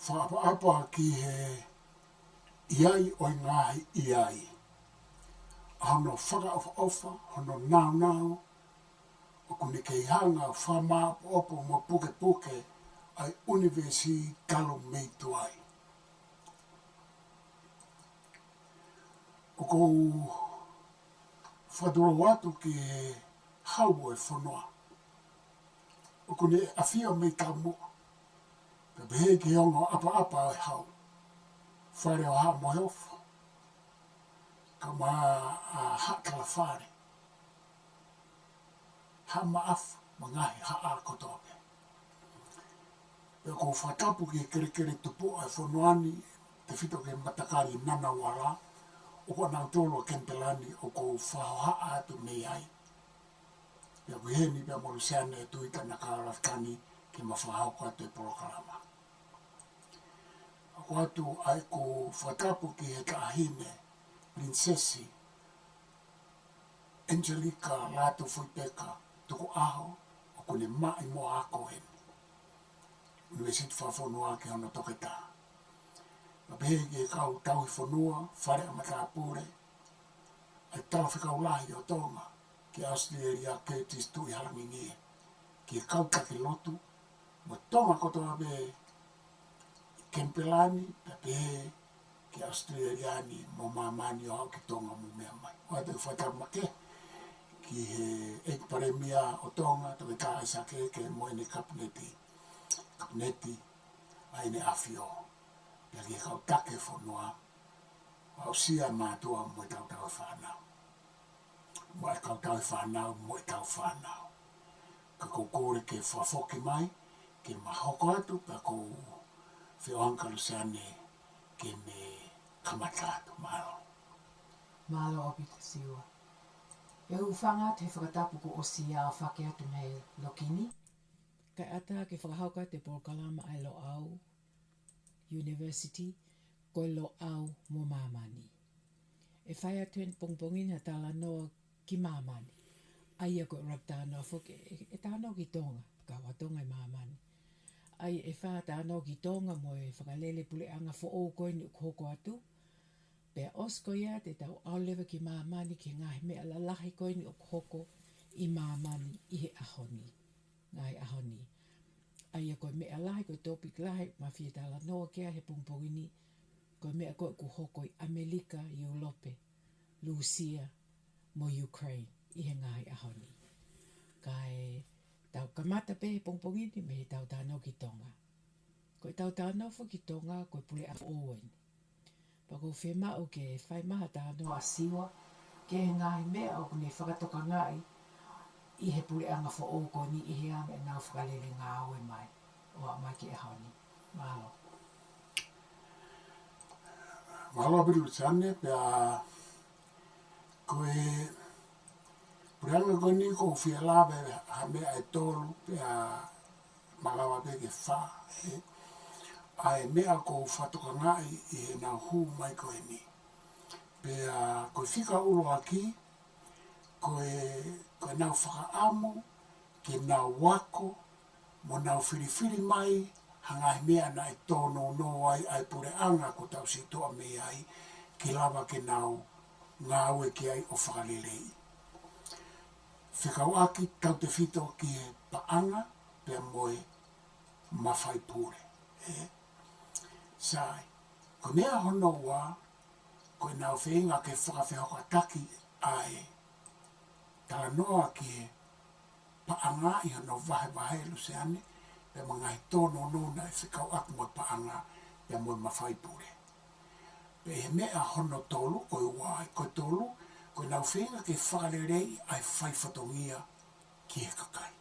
whaapa ki he iai o ngāhi iai. Hono whakaofa, hono nao, o kune kei hanga whama opo mo puke ai universi talo meitu ai. O kou whadoro watu ki he hau e Fonua. O kune awhia mei tau mua. Ka behe ki hongo apa e hau. Whare o haa mohe ofa. Ka ma haa kalawhare. Haa maafu, ma ngahi haa kotope. Pea kou whatapu ki kere tupu ai Fonuani, te whito ke matakari nana wala, o kua nau tolo Kenipelani o kou whaho haa atu nei ai. Pea kuheni pea mo Luseane e Tuita-Nakao Lafitani ki mawhahau ko atu e Polokalama. Ako atu ai ko whatapu ki he kaahine, Princesi, Angelica Lato Fuipeka, tuku aho, o kune mai mo ako heni. University Fonua ki hono toketa. Mabehe ki kau tauhi Fonua, whare a Mafaipule, ai tawhikau lahi o Tonga, ki Australia Curtis tui halangingie, ki kau taki lotu, mo Tonga kotoa be Kenipelani, behe ki Australiani mo Mamani o hau ki Tonga mo mea mai. Oa te whatamake, ki he paremia o Tonga, toke tā isa ke mo ene Kapineti, ai ne awhio. Pea ki kau take Fonua, au sia mātua mo e tau whanau. Mo e kau tau whanau, mo e tau whanau. Ka kou kore ke whafoki mai, ke mahoko atu, pea kou whioanka Luseane ke me kamatatu, malo. Malo o pita Siua. E whanga te whakatapu ko o sia o whake atu nei lokini. Kai ata ke whakahauka te Polokalama ai lo au University, ko lo au mo Mamani. E whai atu en pongpongina tala noa ki Mamani. Ai ako raptano whoke, e tāno ki Tonga, ka watonga i Mamani. Ai e wha tāno ki Tonga mo e whakalele pule anga fo o koe ni ukhoko atu. Pea osko ia te tau aulewa ki Mamani ki ngahi mea lalahi koe ni ukhoko i Mamani i he ahoni. Ngai ahoni. Ai koe mea lahi koe topik lahi ma fia tala noa kia he pungpongini koe mea koe kuhoko i Amerika, Europe, Luseane mo Ukraine i he ngahi ahoni. Kai tau kamata pe he pongpongini me he tau tāno ki Tonga. Koe tau tāno fo ki Tonga koe pule a owen. Pako whema o ke whai maha tāno a Siua ke he ngahi mea o kune whakatoka ngai i he pule anga fo o koe ni i he anga e nau whakalele ngā aue mai. O a mai ki e haoni. Malo. Malo apiru Luseane, pea koe Puranga koe ni ko whia lawe ha mea e Tolu, pea malawa pe ke wha. Ai mea ko whatoka ngai i he nau hu mai koe ni. Pea koe whika ulo aki, koe nau whakaamu, ke nau wako, mo nau whiriwhiri mai, hangai mea na e tono no ai pure anga ko tau si toa mea ai, ki lawa ke nau ngā ue ki ai o whakalelei. Whikau aki tau te whito ki he paanga, pea moe Mafaipule. Sai, ko mea hono wā, koe nau whenga ke whakawhehoka taki ai, tala noa ki he paanga i hono wahe Luseane, pea mga he tono nona e whikau aku mo paanga, pea moe Mafaipule. Pe he mea hono Tolu, koe wā koe Tolu, koe nau whenga ke whakarerei ai whaifatongia ki he kakai.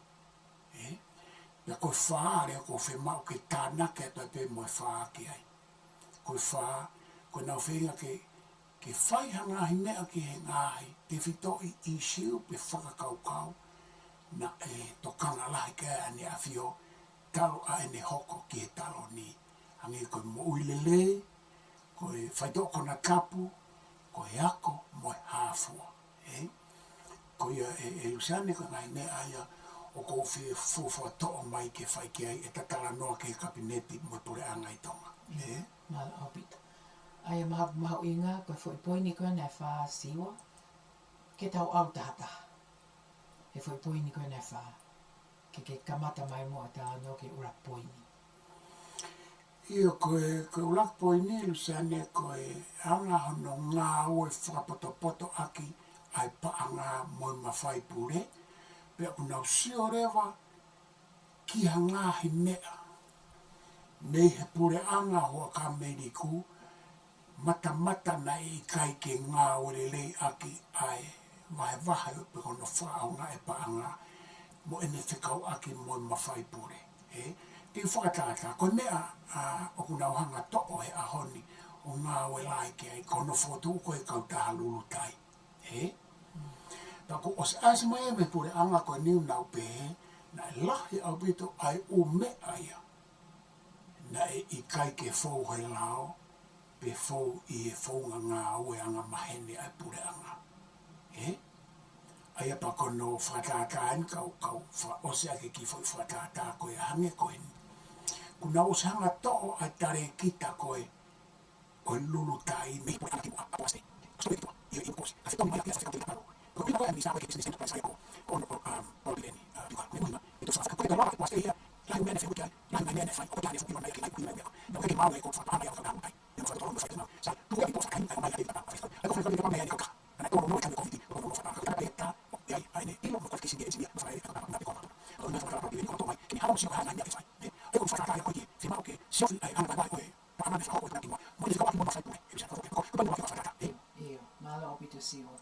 Pea koe whaare ko whemau ke tānake ato e pe moe whaa ki ai. Koe whaa, koe nau whenga ke whaihanga hi mea ki he ngāhi, te whitoi i siu pe whakakaukau, na e tokanga lahi kia ane a whio, talo a ene hoko ki he talo ni. Angi koe mo uilelei, koe whaitoko na kapu, koe ako moe hāfua. Koe e Luseane koe ngai mea aia o kou whiwhua toa mai ke whai ki ai e tatala noa ke Kapineti mo pure anga i Tonga. Malo au pita. Ai mahu inga koe fo ipoini koe nei wha siwa. Ke tau au tahataha. He fo ipoini koe nei wha. Ke kamata mai mo a tā no ke ura poini. Io koe ulak poini Luseane koe anga hono ngā ue whakapoto aki ai paanga moi Mafaipule. Pea kuna usio rewa ki ngāhi mea. Nei he pure anga hoa ka meriku mata na IKAI ke ngā urelei aki ai wahe pe hono whaaunga e paanga mo ene whikau aki moi Mafaipule. Ti whakatata, koe mea o kuna ohanga to'o he ahoni o ngā welai ke ai kono whotu koe kautaha lulutai. Tako os as mai me pure anga koe niu nau pe na lahi au bito ai o me aia. Na IKAI ke fou he lao pe fou i e fou ngā ue anga mahene ai pure anga. Aia pa kono whakatata kau ose ake ki fou whakatata koe hange koe ni. Kuna usanga to'o ai tare kita koe lulutai me pure anga ki apawase. So ito, ia i kosi. A whitoni mai a whitoni paro. Ko pina koe mi sa koe business enterprise ko. Ono Polokalama. Me muna. Ito sa koe pala was ia. Lai mene fe utai. Lai mene fa. Ko tani fo mai ki mai mai. No ke mau e ko fa ana ya ka mai. Yo fa tolo fa tino. Sa tu ia posa kan mai ai pa. Ai ko fa ko mai ai ka. Ana ko no kan ko viti. Ko no fa ka ta. Ai ai ne. Ilo ko ki singe singe. Fa ai ka pa ko. Ko no fa ka pa ko mai. Ki ha mo si ha na ni fa. Ai ko fa ka ko ki. Fi mau ke. Si ai ana ba ko. Pa ana fa ko ta ki mo. Mo ni ka pa mo fa ko. Ko pa mo fa ka. Io, malo o pito siwa.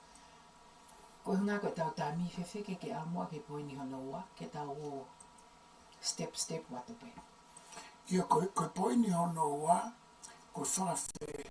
Ko hunga ko tau tami fefeke ke amua ke poini hono ua, ke tau o step watu pe. Ia koe poini hono ua, koe whawhe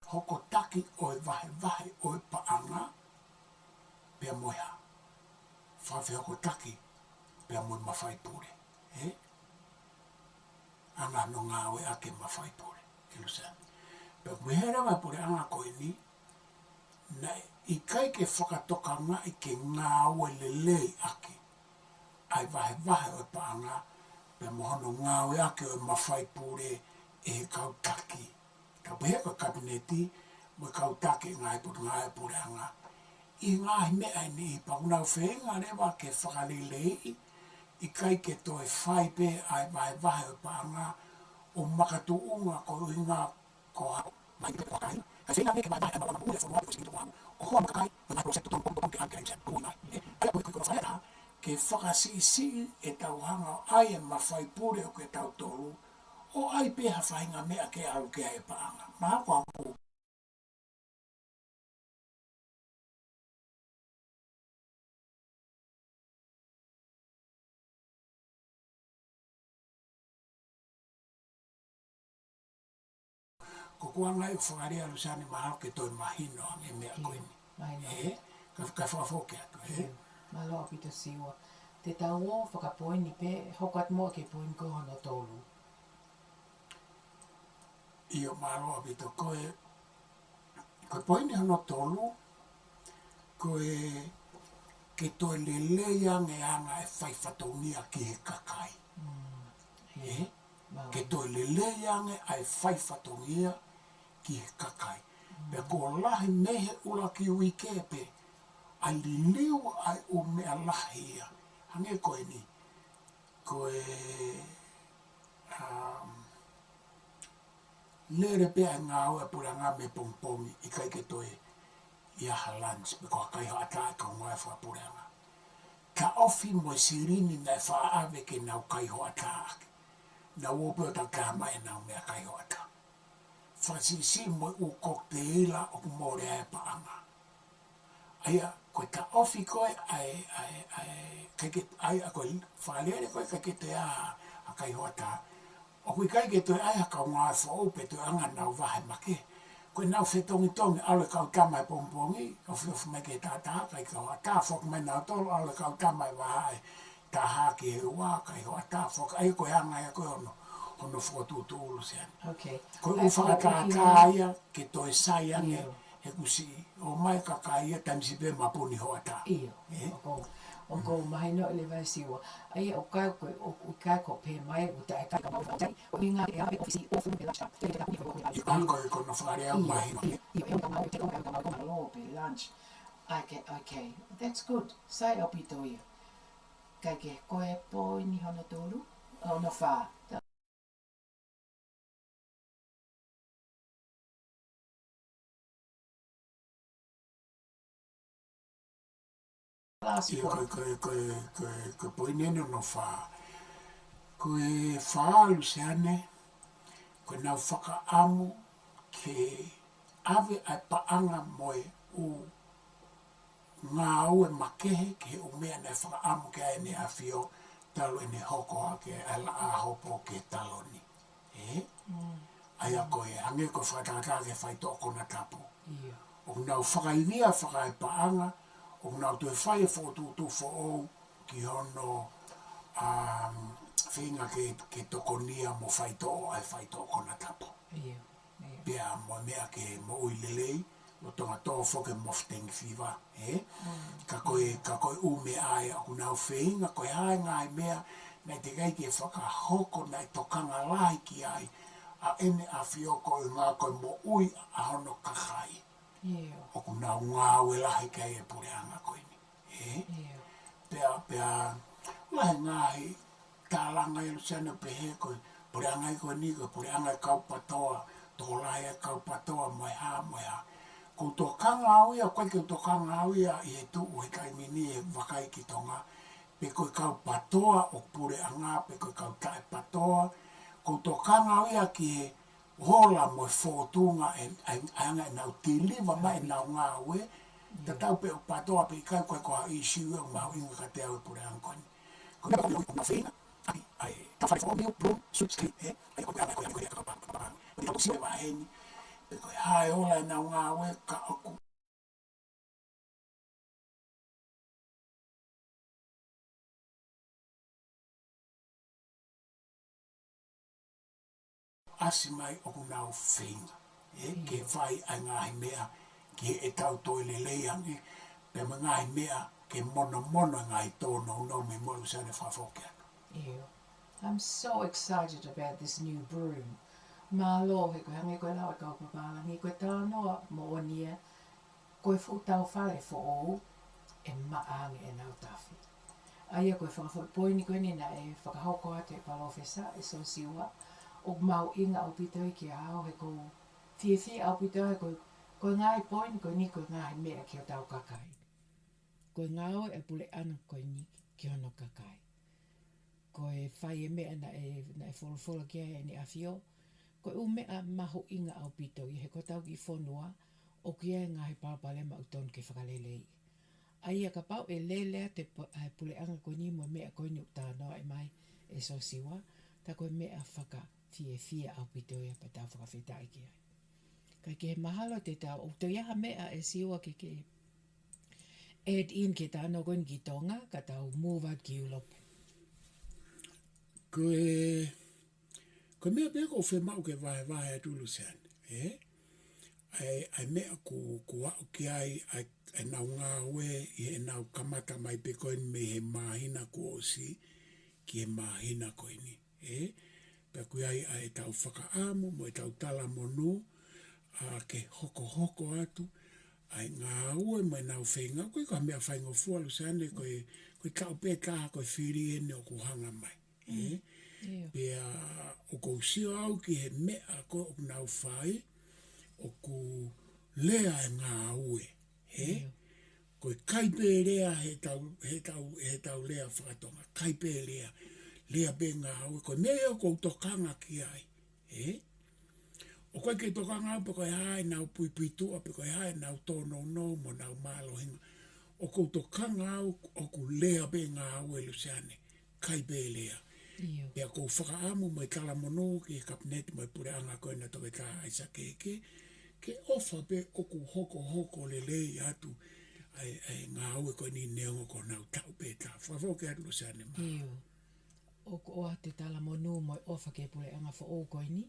hoko taki oi wahe oi paanga pia moia. Whawhe hoko taki pia moi Mafaipule. Anga no ngā ue ake Mafaipule. Luseane. Pia kuhera wa pure anga koe ni na IKAI ke whakatoka ngai ke ngā ue lelei ake. Ai wahe oi paanga pia mohono ngā ue ake oi Mafaipule e he kautaki. Ka pehe ko Kapineti mo kautaki ngai pure anga. I ngāhi mea ni i paunau whenga rewa ke whakalelei IKAI ke toe whai pe ai wahe o paanga o makatu unga ko inga ko hao mai pe kwa kai. Ka whenga me ke mai ama wana ule Fonua ko sinto wangu. O hoa makakai o ngai prosekto tong ke anke sa tui mai. Aia ko whaera ke whakasisi e tau hanga ai e Mafaipule o ke tau Tolu o ai pe ha whainga mea ke au ke ai paanga. Maa kwa mō. Ko kua ngai o whakarea Luseane mahalo ke toi mahino ange mea koe ni. Ka whawhoke atu. Malo o pito siwa. Te tau o whakapoini pe, hokat mo ke poini ko hono Tolu. Io malo o pito koe poini hono Tolu, koe ke toi lelei ange anga e whaiwhatongia ki he kakai. Ke toi lelei ange ai whaiwhatongia ki he kakai. Pea ko lahi mehe ula ki ui kepe, ai li liu ai o mea lahi ia. Hange koe ni, koe lere pea ngā ua pura ngā me pongpongi I kai ke toi I aha lunch me ko kai ho ata ka ngai fa pura ngā. Ka ofi mo sirini na fa ave ke nau kai ho ata ake. Na wopo ta ka mai nau me kai ho ata. Fa si mo u kokteila o more e pa anga. Aia ko ka ofi koe ai kai ke ai a koe fa lere koe kai ke te a kai ho ata. O kui kai ke toi ai ka ngā fa o pe toi anga nau vahe make. Koe nau whetongi tongi aule kau tamai pongpongi, o whiofu mai ke tātā kai kau ata, whok mai nau tolo aule kau tamai wahai, tā hāki he ua kai ho ata, whok ai koe hanga ia koe hono whokatūtu ulu sean. Okay. Koe uwhakatā ia ke toi sai ange, he kusi o mai kakaia tamsi pe mapuni ho ata. Iyo, o ko mahi no ele vai siwa. Ai o kai ko pe mai o tai kai ka mau vai. O inga e ave ofisi o fu me la cha. I koe kono whakarea mahi no. Iyo, e o mau te o mau malo pe lunch. Okay, that's good. Sai o pito ia. Kai ke koe po ni hono tolu. O no fa. Ia koe poinene no wha. Koe wha Luseane, koe nau whakaamu ke ave ai paanga moe u ngā ue makehe ke umea nei whakaamu ke ai ne awhio talo e ne hoko ke ala a hopo ke taloni. Aia koe hange koe whakataka ke whai tōkona tapu. O nau whakairia whakai paanga, o nau tue whai e whotūtū whoou ki hono whinga ke tokonia mo whai tō ai whai tōkona tapu. Pea mo mea ke mo uilelei, no tonga tō whoke moftengi whiwa. Ka koe ume ai a kunau whinga, koe hae ngai mea, nei te gai ke whakahoko nei tokanga lai ki ai, a ene a whioko I ngā koe mo ui a hono kakai. O kunau ngā ue lahi kei e pure anga koe ni. Pea, lahi ngāhi, tālanga I Luseane pehe koe, pure anga I koe ni koe, pure anga I kaupatoa, tō lahi e kaupatoa moe ha. Ko tō kanga auia, koe ke tō kanga auia I he tuu he kai mini e wakai ki Tonga, pe koe kaupatoa o pure anga, pe koe kautae patoa, ko tō kanga auia ki he hola mo whōtunga anga e nau tiliva mai e nau ngā ue, ta tau pe o patoa pe ikai koe koha I Siua o mau inga ka te au e pure angkoni. Ko nau koe o whina, ai ta whai whōmiu, plum, suits, ai koe ana koe ka kapapapang. Pe tau siwe waheni, pe koe hae hola e nau ngā ue ka aku. Asi mai o kunau whinga. Ke whai ai ngāhi mea, ke e tau toi le leiangi, pe ma ngāhi mea, ke mono ngāhi tōno no me mo Luseane whawhokia. I'm so excited about this new broom. Malo he koe hange koe lau e KAPAPALANGI, koe tānoa mo onia, koe whutau whare who e maangi e nau tawhi. Aia koe whakawhoi koe ni na e whakahoko ate e palofesa e so Siua, o mau inga au pitoi ki a hao he kou fie au pitoi koe ngai poini koe ni koe ngai mea ki o tau kakai. Koe ngao e pule ana koe ni ki hono kakai. Koe whai e mea na e wholofola kia e ni awhio. Koe u mea maho inga au pitoi he kotau ki Fonua o kia e ngahi palapalema uton ke whakalelei. Aia ka pau e lelea te pule anga koe ni mo mea koe ni utanoa e mai e so Siua. Ta koe mea whaka fie au pitoi pa tau whakawhitai ki ai. Kai ke he mahalo te tau, o te iaha mea e Siua ke add in ke tāno koe ki Tonga, ka tau move out ki Ulope. Koe mea pēko o whemau ke vahe atu Luseane. Ai mea ku au ki ai nau ngā ue I he nau kamata mai pe koe me he mahina ku osi ki he mahina koe ni. Pea kui ai e tau whakaamu, mo e tau tala monu, ke hoko atu, ai ngā ue mo e nau whenga, koe koe mea whaingo fua Luseane, koe tau pē kaha koe whiri ene o kuhanga mai. Pea o kou sio au ki he mea ko o nau whai o ku lea e ngā ue. He? Koe kaipe lea he tau lea whakatonga. Kaipe lea. Lea be ngā ue. Koe mea o kou tokanga ki ai. He? O koe ke tokanga au pe koe hae nau pui pui tua pe koe hae nau tōno no mo nau malo hinga. O kou tokanga au o ku lea be ngā ue Luseane. Kaipe lea. Pea kou whakaamu mai tala mono ki e Kapineti mai pure anga koe na toke tā aisa keke. Ke ofa pe o ku hoko le lei atu ai ngā ue koe ni neongo ko nau tau pe tā. Whawho ke atu Luseane ma. O ko oa te tala monu moi ofa ke pure anga fo o koe ni.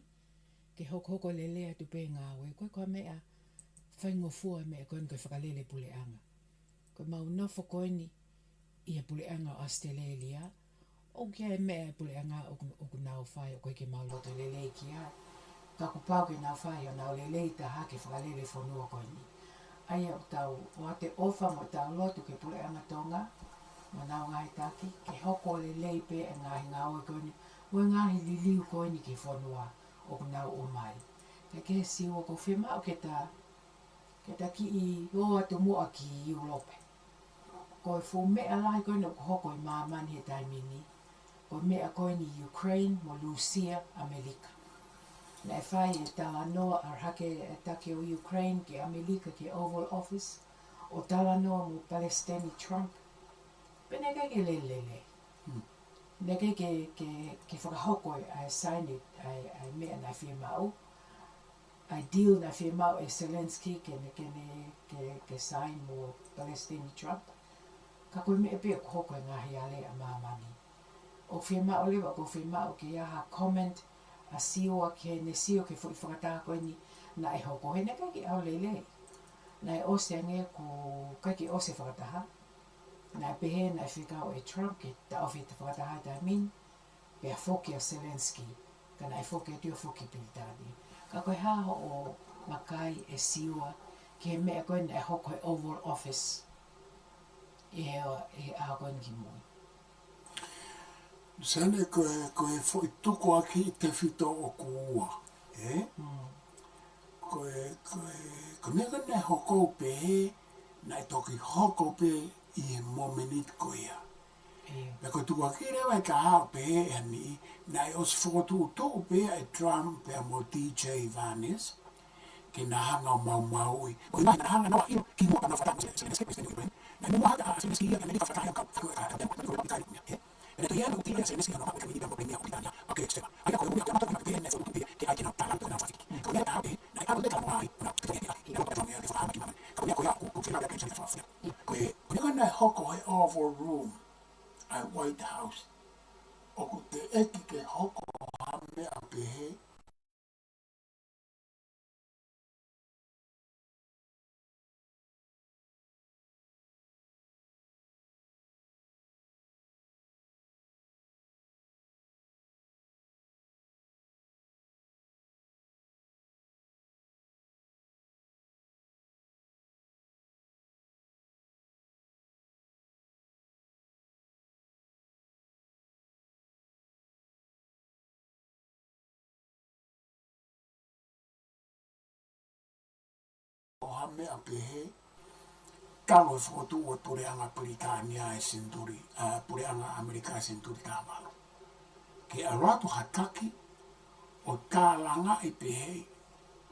Ke hoko le lea tu pe ngā ue. Koe koe mea whaingo fua mea koe koe whakalele pule anga. Koe mau nofo koe ni ia pule anga o Australia. O kia e mea pule anga o ku nau whai o koe ke mau loto lelei ki ai. Ka ku pau ke nau whai o nau lelei ta hake whakalele Fonua koe ni. Aia o tau o te ofa mo tau loto ke pule anga Tonga. Mo nau ngai taki ke hoko lelei pe e ngahi ngā oi koe ni. Ue ngahi liliu koe ni ke Fonua o ku nau o mai. Ke Siua ko whima o ke ta ki i o atu mua ki i Europe. Koe fu mea lai koe no hoko i Mamani he taimini. Koe mea koe ni Ukraine mo Luseane, Amerika. Na e whai e tala noa ar hake e take o Ukraine ke Amerika ke Oval Office. O tala noa mo Palestine Trump. Pene kai ke lelele. Ne kai ke whakahoko ai sign it ai mea na FEINGA. Ai deal na FEINGA e Zelensky ke sign mo Palestine Trump. Ka koe mea pia hoko e ngahi ale a Mamani. O FEINGA o lewa ko FEINGA o ke iaha comment a Siua ke ne Siua ke fui whakataha koe ni na e hoko he ne kai ki au lele. Na e ose ange ko kai ki ose whakataha. Na e pehe na e whikau e Trump ke ta ofi te whakataha ta min. Pea whoki a Zelensky. Ka na e whoki a tio whoki pilitani. Ka koe haho o makai e Siua ke mea koe na e hoko e Oval Office. E a koe ni ki mui. Sane koe fo i tuko aki te whito o kuua. Koe mea koe nei hoko pe na e toki hoko pe i e momenit ko ia. Na koe tuko aki rewa e ka hao pe e ani na e os whokotu tō pe e Trump pe a mo DJ Vanes ke na hanga o mau i. Koe mai na hanga nawa ino ki mua na whatanga se na mua haka a se ia ka nani ka whakaya ka e to ia no tia se nesi no ka ni mo penia o pitania o ke extrema ai ko ia ka mata ke ne fo ke ai na tala na fati ko ia ka be na ka le ka mai na ke ia no ka me ia fa ma ko ia ko fina ka se fa ko na hoko e Oval Room ai White House o ko te eki ke hoko ha me a pe o ha me a pe talo fo tu o pure anga Britania e senturi pure anga Amerika e senturi ta malo ke a rato hataki o tālanga i pe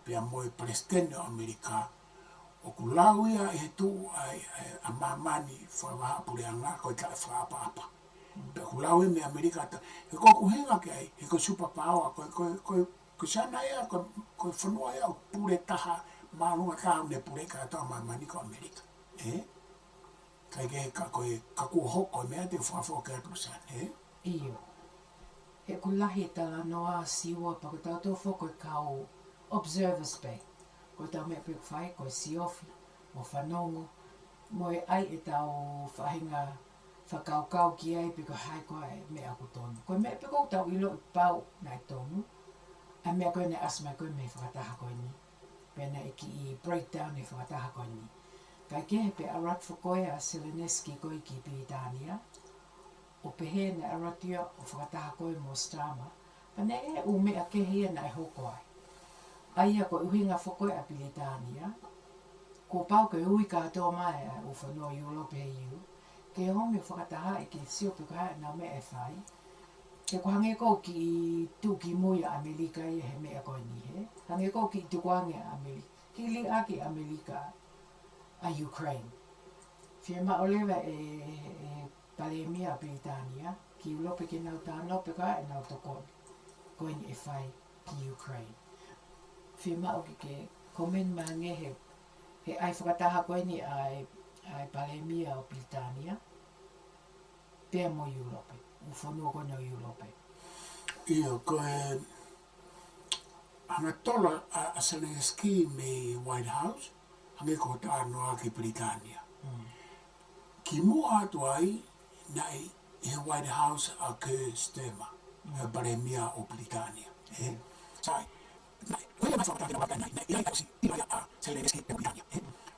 pe a moe Palestine o Amerika o ku lauia e tu a Mamani whawaha pure anga koe ka e whaapa pe ku lauia me Amerika ta he ko ku henga ke ai he ko Superpowers ko sana ia ko Fonua ia o pure taha marunga ka ne pure ka ta Mamani ko Amerika kai ke ka koe ka ku hoko mea te whawho ke atu san Iyo. He kulahi tala noa Siua pa ko tau tō whoko e kau Observers Bay. Ko tau mea pek whai, ko e siofi, mo whanongo, mo e ai e tau whahinga whakaukau ki ai peko hai koe mea ku tonu. Ko mea peko tau ilo i pau na i tonu, a mea koe ne asma koe me whakataha koe ni. Pena e ki i breakdown e whakataha koe ni. Kai ke he pe arat whakoe a Zelensky koe ki Britania, o pehena aratia o whakataha koe mo strama, pane e o mea kehia na e hoko ai. Aia ko uhinga whakoe a Pilitania, ko pau ke ui ka atoa mai o whanua Europe EU, ke homi whakataha e ke sio pe kaha na mea e whai, ke ko hange ko ki tuki muia Amerika i he mea koe ni he, hange ko ki tukuange Amerika, ki li aki Amerika a Ukraine. Fia ma olewa e palemia a Britania, ki ulope ke nau tāno pe kaha e nau tokoni, koe ni e whai ki Ukraine. Fia ma o ke komen mange he ai whakataha koe ni ai palemia o Britania, pēr mo Europe, u whanua koe no Europe. Ia, koe hanga tola a Zelensky me White House, hange ko tānoa ki Britania. Ki mua atu ai, na i White House a ke stema, a palemia o Britania. Sai, koe mai whakatahina waka nei, i ai si a Zelensky me Britania.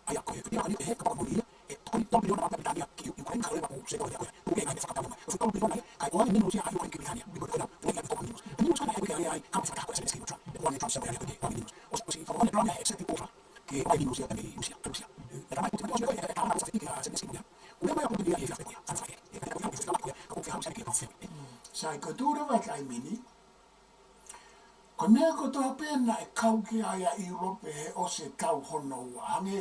Aia koe, whia kani he kapaka moria, tokoni tolu miliona waka Britania ki Ukraine ka lewa o se koe koe, uke ngai whakatahina. O tolu miliona kai oa ni minus ia a Ukraine ki Britania, biko koe na, uke ngai tokoni minus. E minus kana e uke ai, kama whakataha koe Zelensky mutra, e oa ni Trump sewe koe, oa ni minus. O si whakone planga e seti pofa, ke oa minus ia tame Rusia, Rusia. E tamai puti koe, e tāna koe whitiki a Zelensky mutra. Ule mai a puti ia e whiawhi koe, whanwhai e kai koe whiawhi koe, ka oke hau sari ke kawhi. Sai ko tūra wai kai mini, ko mea ko toa pēna e kau ki aia Europe he o se tau hono ua, hange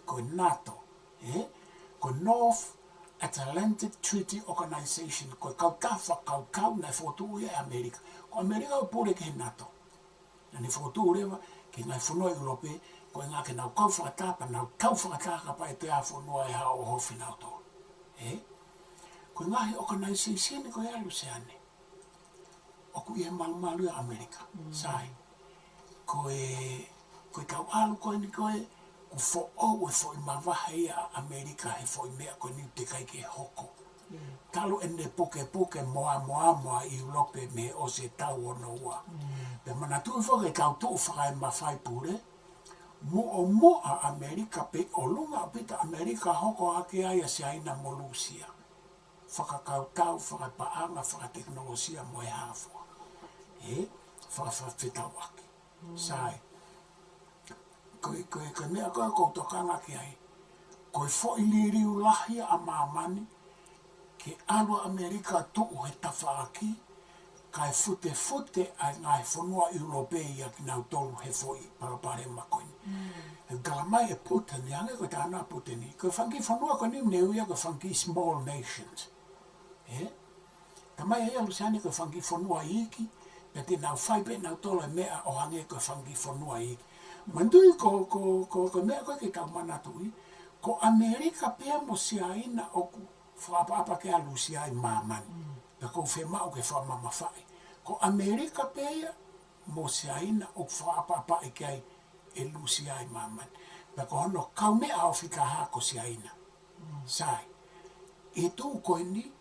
koe NATO, ko North Atlantic Treaty Organization, koe kautafa kau na fotu e Amerika. Ko Amerika o pure ke NATO. Na ni fotu rewa ke ngai whanua Europe, koe ngā ke nau kau whakatapa, nau kau whakataka pa e te a whanua e hao hofi nau tō. Koe ngahi organization koe a Luseane. Oku i he malu e Amerika. Sai. Koe kau alu koe ni koe, ku fo o fo I mawahe a Amerika he fo I mea koe ni te kai ke hoko. Talo ene poke moa I Europe me o se tau ono ua. Pe mana tui fo ke kau tuu whaka e Mafaipule, mo a Amerika pe o lunga pita Amerika hoko ake ai a se aina mo Lusia. Whakakautau, whakapaanga, whakateknolosia mo e hafua. Whakawhawhitau ake. Sai. Koe mea koe koutokanga ki ai. Koe fo I liriu lahi a Mamani, ke alua Amerika tuu he tawhaaki, kai fute ai ngai whanua Europea ki nau tolu he fo I parapare makoini. Galamai e putani, ange koe tāna putani. Koe whanki whanua koe ni mneuia koe whanki small nations. Tamai hea Luseane koe whanki whanua iki, pe te nau whaipe nau tolo e mea o hange koe whanki whanua iki. Mandui ko mea koe ke tau manatui, ko Amerika pia mo siaina oku whaapa ke a Luseane Mamani. Pe ko whemau ke whamama whai. Ko Amerika pia mo siaina oku whaapa ke ai e Luseane Mamani. Pe ko hono kau mea o whika hako siaina. Sai. E tū koe ni,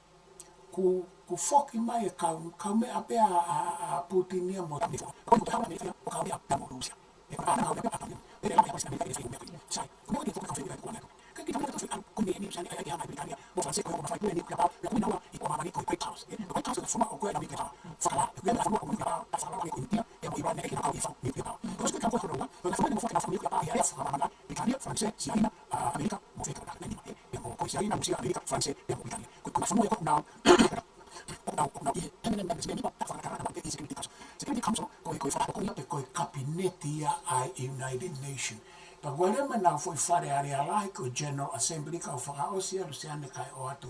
ku whoki mai e kau mea pia a Putinia mo tani whaka. Ko te hawa me whia o kau mea pia mo Lusia. E ka kau mea pia e rei mai Amerika e whia mea. Sai. Ko mea ki whoka kau whia kua nako. Kai ki tamana tōwhi ko mea ni Luseane ai hama I Britania. Mo Franse koe o Mafaipule ni kia pao. Pe kui naua I ko Mamani koe Great House. Ko Great House e whuma o koe na mi kia pao. Whakala. E kui mea whanua o mi kia pao. A whakala o mi kia e mo I wane e ki na kau I whau mi kia pao. Ko sku kia koe honoa. Ko na whumene mo whaki na whau mi kia pao. Ia ea whakamamana. Britania, Franse, Siaina, Amerika, mo wheka raka. Nani ma. E mo koe Siaina, Lusia, Amerika, Franse, e mo Britania. Koe na whanua e koe nao. Koe nao I he permanent members me nipa. Ta whakatara na te I Security Council. Security Council koe whakapoko nia pe koe Kapineti. Kapineti ai United Nation. Pa wale mana foi fare area lai ko General Assembly ka whakaosia Luseane kai o atu.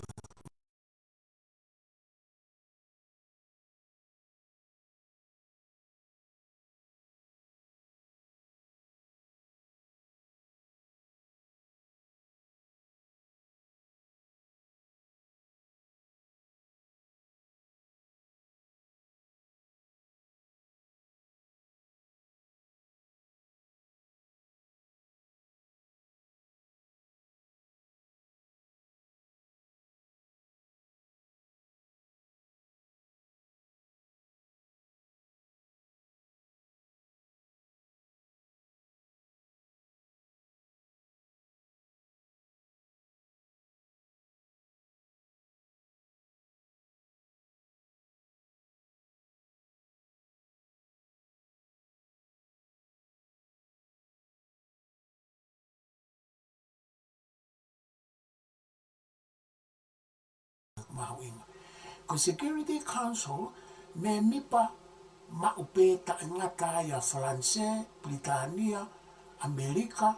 Mahuinga. Ko Security Council me mipa maupe ta ngata ya France, Britania, Amerika,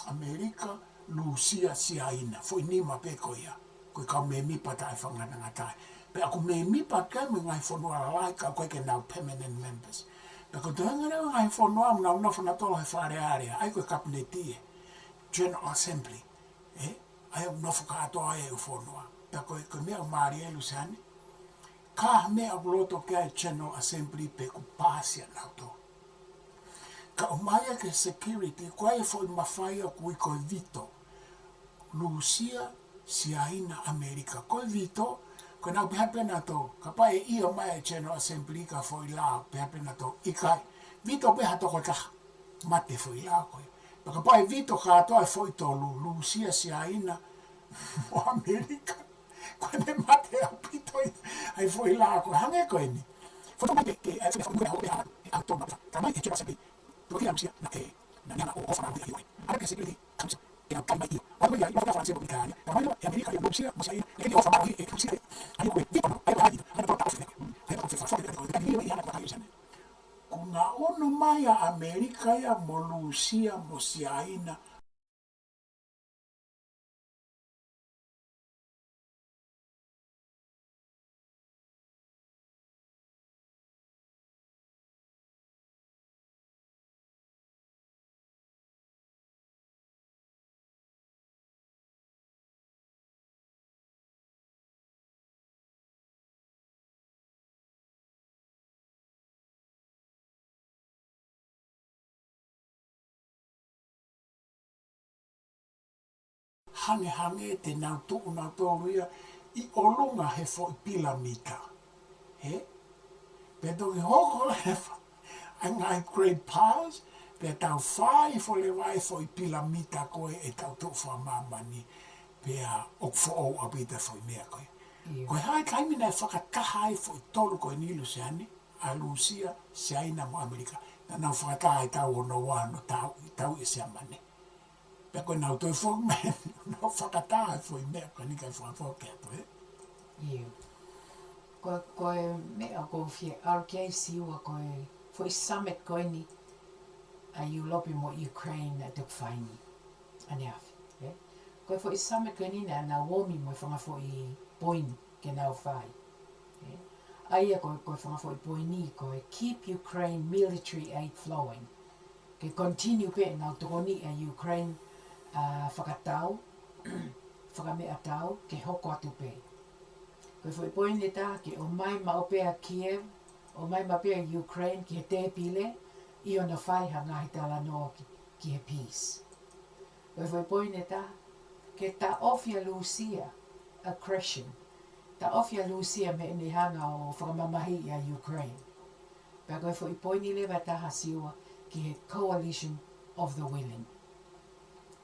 Amerika, Lucia siaina. Foi ni mape ko ia. Ko ka me mipa ta e whangana ngata. Pe ako me mipa ka me ngai Fonua Lalahi ka koe ke now permanent members. Pe ko tuanga reo ngai Fonua mna una whanatolo he whare area. Ai koe Kapineti General Assembly. Ai no whakatoa e o Fonua. Pe koe mea o Maari e Luseane. Ka mea o loto kia General Assembly pe ku pāsia nau tō. Ka o maia ke security, koe e fo i mawhaia kui koe VITIO. Lucia siaina Amerika. Koe VITIO, koe nau pehapena tō. Ka pae i o maia General Assembly ka fo i lao pehapena tō. IKAI. VITIO peha toko taha. Mate fo i lao koe. Ka pae VITIO ka atoa e fo i Tolu. Lucia siaina o Amerika. Koe ne mate a pito ai fo i lao koe. Hange koe ni. Fo tō mate ke fo i hau peha a tō mata. Ka mai e General Assembly. Tō kira Lucia na ngana o ofana ui aioi. Ara ke security council. Kena kai mai iyo. Wai mai ia France o Italia. Ka mai e Amerika i Lucia mo sia e ke ofana ui e Lucia. Ai koe VITIO no. Ai koe hai. Ai koe tau fene. Ai koe fa fone ko ka ni ia na ka ia sane. Kuna ono mai a Amerika ia mo Lucia mo siaina. Hange te nau tōru ia i olunga he fo i pilamita. He? Pe tongi hoko he a ngai great powers, pe tau whai fo le wai fo i pilamita koe e tau tō wha Mamani, pe a ok fo o abita fo i mea koe. Koe hai kaimina e whakatahai fo i Tolu koe ni Luseane, a Lucia siaina mo Amerika. Na nau whakatahai tau o no wano tau i sea mane. Pe koe nau toi fōk me, no whakatahai fo i mea koe ni kai whakatahai kia to, Iu. Koe mea ko fie RK Siua koe fo i summit koe ni a iu lopi mo Ukraine a tuk whaini. Ane awhi. Koe fo i summit koe ni na womi mo i whanga fo i poini ke nau whai. Aia koe whanga fo i poini koe keep Ukraine military aid flowing. Ke continue pe nau TOKONI a Ukraine whakatau, whakamea tau ke hoko atu pe. Koe fo i poini tā ke o mai maopea Kiev, o mai maopea Ukraine ki he tēpile, i ona whai ha ngahi tala noa ki he peace. Koe fo i poini tā ke ta ofia Lucia aggression. Ta ofia Lucia me ni hanga o whakamamahi a Ukraine. Pea koe fo i poini lewa taha Siua ki he coalition of the willing.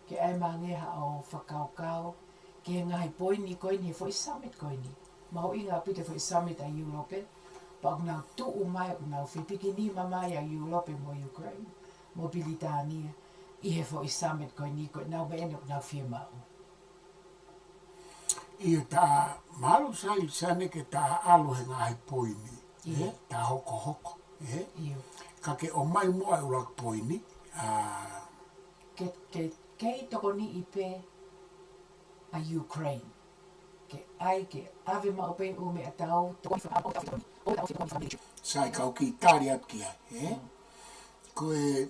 Ke ai mangeha o whakaukau, ki he ngahi poini koini, he fo i summit koini. Maho inga pite fo i summit a Europe, pa o nau tuu mai o nau whipiki ni mamai a Europe mo Ukraine, mo Britania, i he fo i summit koini, ko nau beene o nau whia mau. Ia tā malu sai sane ke tā alo he ngai poini. Tā hoko hoko. Iu. Ka ke o mai moa e ura poini. Ke i tokoni i pe a Ukraine. Ke ai ke ave ma o pe o me atau Sai kau ki tari ap kia. Koe,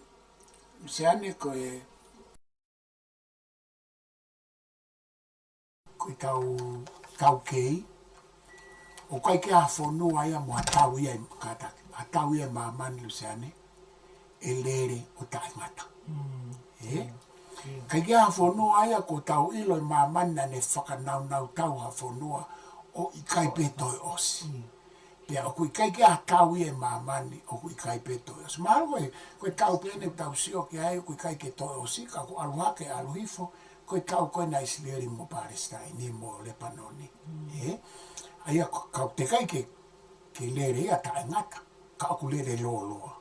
Luseane koe tau kei. O kai ke a Fonua ia mo atau ia KATAKI. Atau ia Mamani Luseane. E lere o taingata. Kai ke a Fonua ia ko tau ilo i Mamani na ne whakanau tau ha Fonua o IKAI petoi osi. Pea o kui kai ke a tau ia Mamani o kui IKAI petoi osi. Mahalo koe tau pene tau sio ki ai kui kai ke toi osi. Ka ko aluha ke aluhifo. Koe tau koe na Israeli mo Palestine ni mo Lebanoni. Aia kau te kai ke lere ia taingata. Ka aku lere loloa.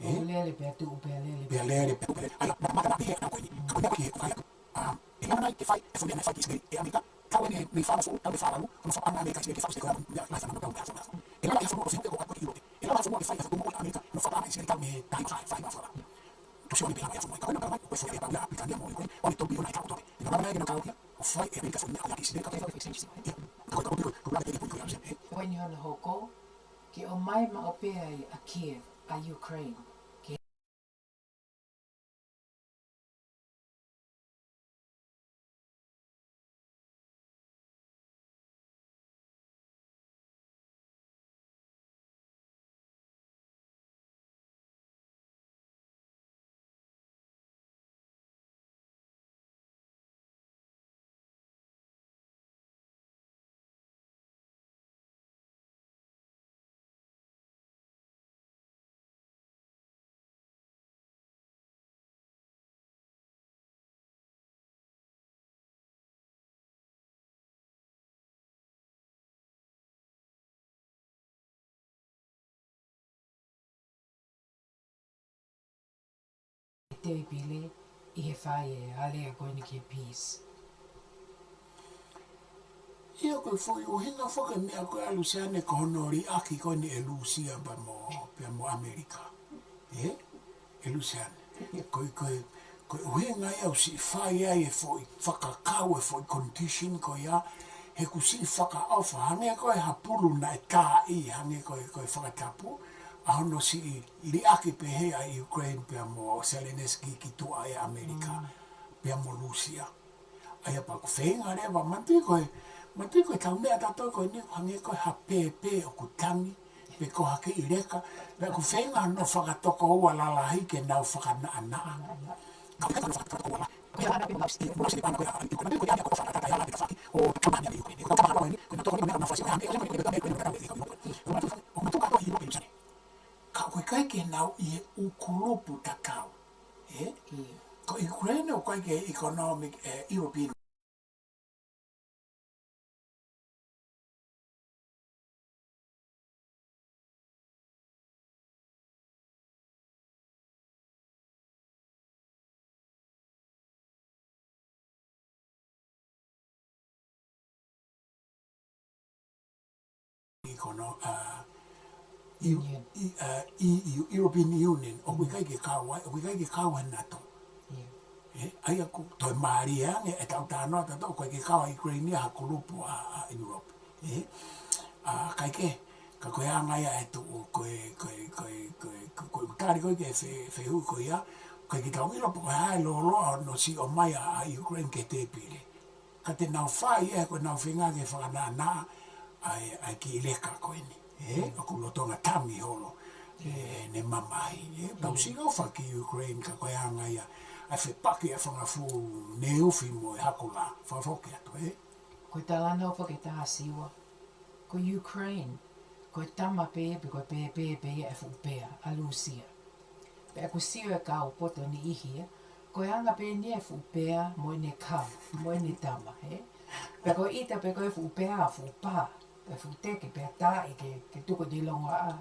Lele pe tu pe lele. Pea lere pe lere. Aia matemape he na koe ni. Ka koe ki whai. E mana te whai. E whai ki Israeli. E Amerika. Tau ene me whanafu. Tau me whanafu. Ono whapanga Amerika Israeli. Ke whau se koe na laisa na tau me hafo. E lana e whanua o whiu te ko kakori irote. E lana e whanua e whai e whanua o Amerika. Ono whapanga Israeli. Tau me tahi whai mawhana. Tusi oni pehana e whanua. Ka koe na karamai. Koe whai e pangea. Pitania mo e koe. Oni tobi ona e tau tobe. E lana e na kau kia. O whai e Amerika whanua. Ka Israeli. Ka koe whai exchange. Ka koe koe koe lana e koe koe koe. Koe ni hana hoko. Ke o mai ma o pe a Kiev, a Ukraine. Te pile I he whai e alea koe ni ke peace. Ia koe foi o hinga whaka mea koe a Luseane ko honori aki koe ni e Lucia pa mo Amerika. E Luseane. Koe o hinga ia o si whai ai e foi whakakau e foi condition koe ia. He ku si whaka awha. Hange koe hapulu na e tā I hange koe whakatapu. A hono si li aki pe he a Ukraine pia mo Zelensky ki tua e Amerika. Pia mo Lucia. Aia pa ku whenga rewa. Matui koe tau mea tatoi koe ni hange koe ha pepe o ku tangi. Pe ko hake I reka. Pea ku whenga no whakatoko ua lalahi ke nau whakanaa. Ka peka no whakatoko ua lalahi. Koe ana pe mausi. Mausi pana koe ana. Koe na koe ana koe whakataka ia lahi whaki. O tamani a Ukraine. Koe tamani a Ukraine. Koe na toko ni mea na whasi. Koe hange o matuka koe I Luseane. Ka koe kai ke nau I ukulupu takau. Ko Ukraine o kai ke economic European European Union o koe kai ke kaua o koe kai ke kaua NATO. Aia ku toi Maria e tau tānoa tato koe ke kaua Ukraine ha kulupu a Europe. Kai ke ka koe anga ia e tu koe utari koe ke whehui koe ia koe ki tau Europe koe hae loa no si o mai a Ukraine ke te pile. Ka te nau whai e koe nau whinga ke whakanaa ai ki ileka koe ni. O kulo tonga tangi holo. Ne mamai. Tau singa ufa ki Ukraine ka koe anga ia. Ai whepaki a whangafu ne ufi mo e hakula. Whafoke atu, Koe talana o whake tā Siua. Ko Ukraine. Koe tama pe koe pe e whupea a Lucia. Pe ko Siua e ka poto ni ihia. Koe anga pe ni e whupea mo ne ka. Mo ne tama, Pe ko ita pe koe whupea a whupa. Pe whuteke pe tā I ke tuko di longa a.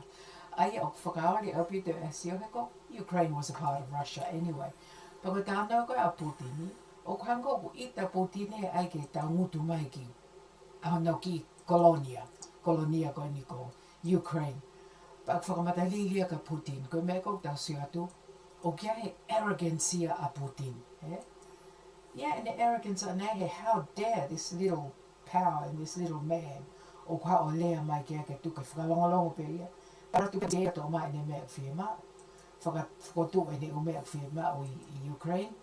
Ai o whakaori au pito e Siua heko. Ukraine was a part of Russia anyway. Pe ko tāna koe a Putini. O hanga o ita Putini ai ke tā ngutu mai ki. Ahono ki kolonia koe ni ko Ukraine. Pak whakamatalilia ka Putin, koe mea kou tau si atu, o kia he arrogancia a Putin. Yeah, and the arrogance on that, how dare this little power and this little man, o ka o lea mai kia ke tuka whakalongolongo pe ia. Para tuka te ato mai ne mea whiema, whakato e ne o mea whiema o i Ukraine,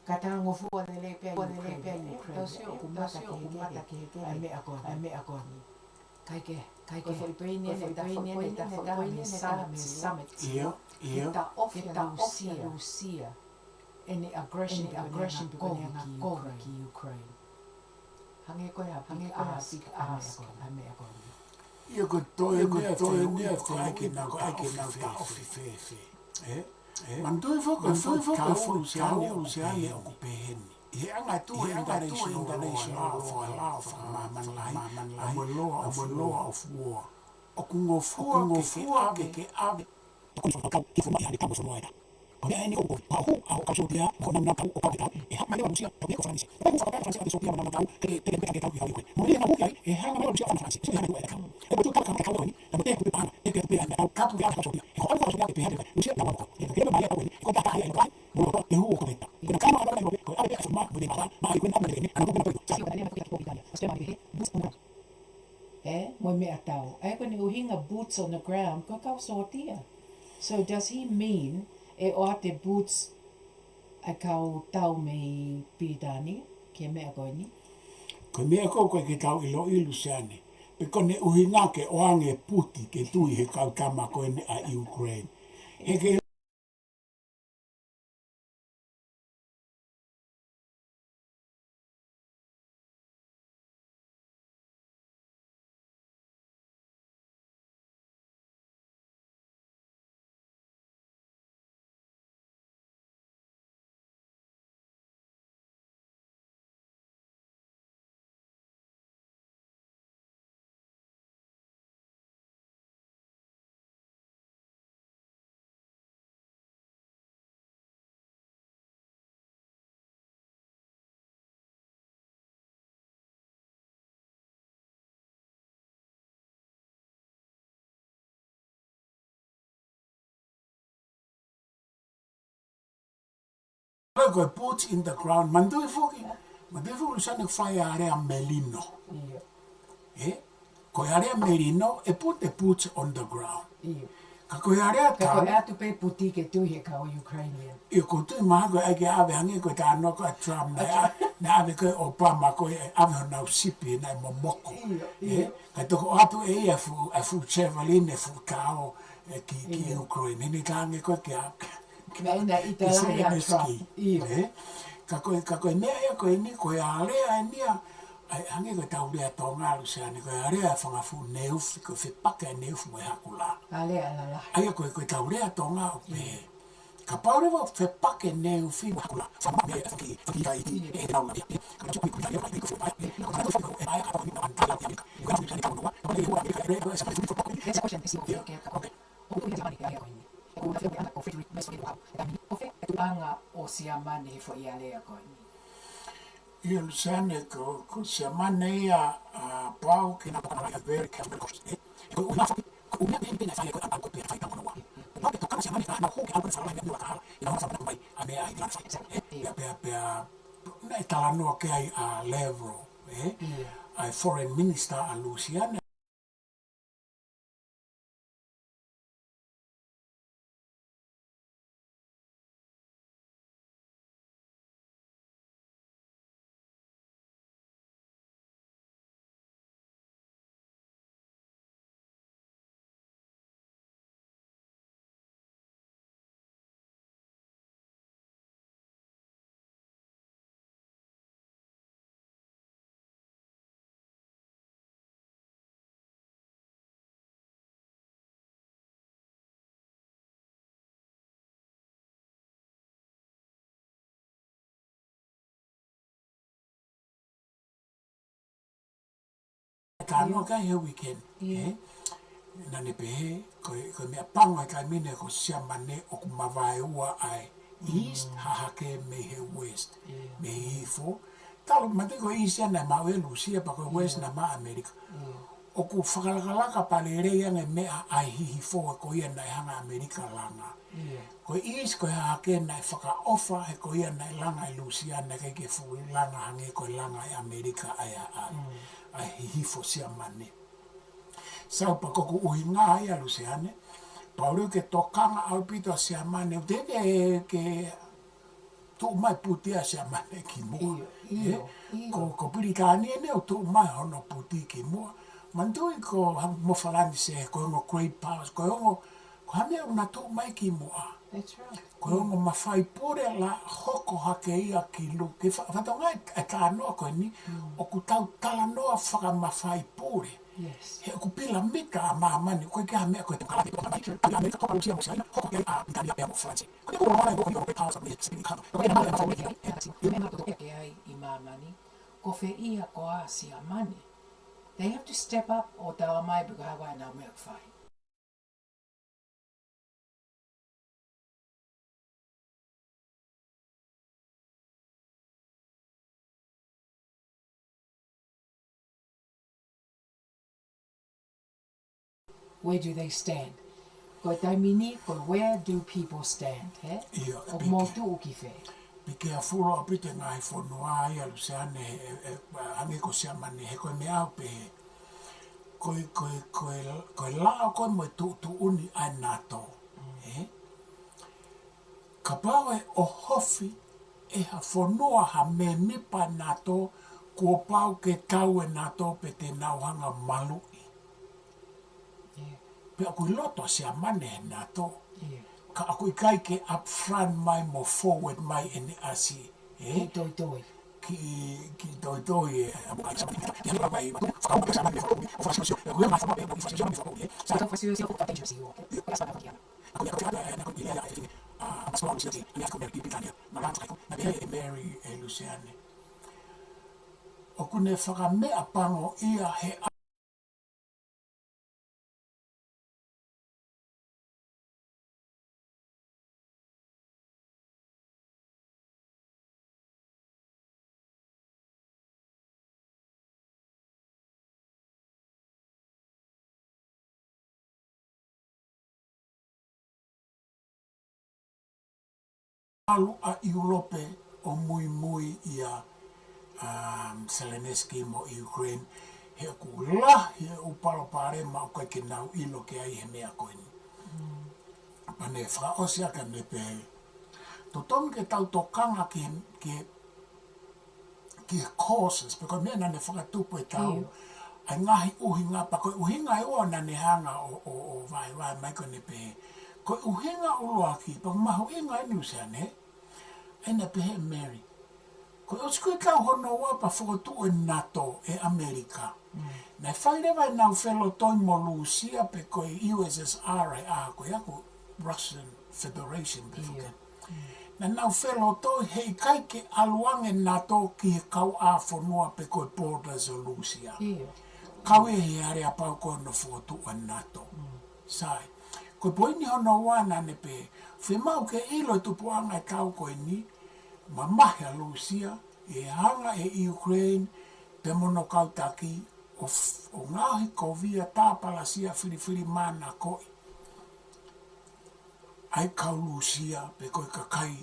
ka tango fua ne le pe Ukraine, tau sio ku mata ke heke, ai mea koni. Kai ke, koe whaipene ne ta whakoine me summit, ta ofia Lucia, and the aggression ko ki Ukraine. Hange koe a big ask, ai mea koni. Ia ko toi nea ai ke nau ta ofi fe. Mandoi whaka Luseane o ku peheni. He anga tu international law of law of war. O ku ngofua ke ave. Kau ni ko pahu au ka sotia ko na kau o ka e ha mai Rusia ko ko Francis ko ko ka Francis sotia na kau te ka ko mo ni na bu kai e ha mai Rusia na Francis so ha ni ka e ko ka ka ni na te ku pa e ke pe na ka tu ya ka sotia ko ka sotia pe ha Rusia na ko e ke mai ka ko ka ka ka mo ko e hu ko ta ko na ka ma ba ko a be ma mo ni ma ko na ma ni ana ko ko sa ko ni na ko Italia so ma be boots on the ground mo me atau ai ko ni uhinga boots on the ground ko ka sotia. So does he mean e o te boots a kau tau mei pidani, ke mea koe ni? Ko mea koe ke tau ilo i Luseane. Pe kone uhinga ke oange puti ke tui he kau kama koe ne a Ukraine. He ke koe boots in the ground. Mandoi fuki Luseane whai area Melino. Koe area Melino e put the boots on the ground. Ka koe area Ka koe atu pe puti ke tui he kau Ukrainian. I ko tui maha koe ake ave hangi koe tā no koe Trump na ave koe Obama koe ave honau sipi na momoko. Ka toko atu e ia fu Chevaline fu kao ki Ukraine. Hini tāngi koe ki a Ina i te lahi a Trump. Ka koe mea ia koe ni koe a rea e nia hangi koe tau rea Tonga Luseane koe a rea whangafu neufi koe whipaka e neufi mo e hakula. A lea Lalahi. Aia koe tau rea Tonga o pe. Ka paurewa whipake neufi mo hakula. Whamame e whakikai e rau na pia. Ka tuku i kuia e kuia e ka tau whipako e mai a kapa ni na antala pia. Ka tau whipako e kaunua. Ka pake e hua e rea e sa pake whipako. Esa question te siwa ke ka koke. O kui te mani ke aia koe ni. E kua whipako e ana ko Frederick Meswin wau. E ka mini kofe e tu anga o sia mani he fo i a lea koe ni. Ia Luseane ko se mane ia pau ki na pakana ia very careful course. Ko una fa ko una pena fa ko apa ko pe fa ka no wa. Pau ke tokana se mane na ho ke algo fa la ni ka. Ina fa ko mai a me ai plan fa. Pe na tala no ke ai a level, ai foreign minister a Luseane. Ka no ka he weekend. Na ne pe ko me panga ka mine ko sia mane o ku mavai ua ai east hahake me he west me he fo talo mate ko east na ma we Lucia pa ko west na ma America o ku whakalaka pale rea nge mea ai hihi fōa ko ia nei hanga Amerika langa. Ko is ko hake nei whakaofa he ko ia nei langa i Luseane kei ke fu langa hange ko langa i Amerika ai hihi fo sia mane. Sau pa koko uhi ngā ia Luseane, pauru ke tokanga au pito sia mane, uteke ke tu mai putia sia mane ki mua. Ko pirikani ene o tu mai hono puti ki mua. Mandui ko mofalani se ko ngo great powers, ko ngo ko hane una tu mai ki mua. That's right. Ko ngo Mafaipule la hoko hake ia ki lu. Ke whatonga e ka noa ko ni, o ku tau tala noa whaka Mafaipule. Yes. He ku pila mika a Mamani, koe ke hamea koe te kalaki po mai, pila mika kopa lusia mo siaina, hoko kei a mitani a pia mo Fransi. Koe ke kuro ko hiyo koe pausa me sini kano. Koe ke hamea mo wiki. Mena ko ke ai I Mamani, ko fe ia ko a si a mane. They have to step up o tawa mai buka hawa na me fai. Where do they stand? Ko taimini, ko where do people stand? He? O motu o ki fe. Pike a furo a pite ngai Fonua ia Luseane hange ko sia mane he koe mea pe koe lao koe mo tu uni ai nato. Ka pawe o hofi e ha Fonua ha me mipa nato kua pau ke tau e nato pe te nauhanga malu. Pe a kui loto sia mane he nato. Ka a kui kai ke up front mai mo forward mai ene asi. Ki toi toi. Ki toi toi e a bukai sa mani. Ki hana mai watu. Whakau ke sa mani whakau. O whakasio. E kuia mai whakau. O whakasio mani whakau. Sa tau whakasio si a kuka tension si o. Ko sa mani kiana. A kui a kuka e na kui ilea e whini. A small Luseane. Ani a kumeri ki Britania. Ma rātu kaiko. Na behe e Mary e Luseane. O kune whakamea pango ia he alu a Europe o mui ia Zelensky mo Ukraine he ku lahi e uparo pare ma o ke nau ilo ke ai he mea koini. Pane wha osia ka me pe to tonu ke tau tokanga ki courses pe ko mea nane whakatupu e tau ai ngahi uhinga pa koe uhinga e oa nane hanga o vai mai kone pe koe uhinga uloa ki pa mahu inga e Luseane ena pe he Mary ko os koe tau hono wa pa whakatu e NATO e Amerika. Nei whairewa e nau whelo toi mo Lucia pe koe USSR e a koe ako Russian Federation pe whaka. Na nau whelo toi hei kai ke aluange NATO ki he kau a Fonua pe koe borders o Lucia. Kau e he are a pau koe no whakatu e NATO. Sai. Koe poini hono wana ne pe whemau ke ilo tupuanga e tau koe ni ma mahi a Lucia, e hanga e Ukraine, te mono KATAKI, o ngahi ko via tāpalasia whiriwhiri mana koi. Ai kau Lucia, pe koe kakai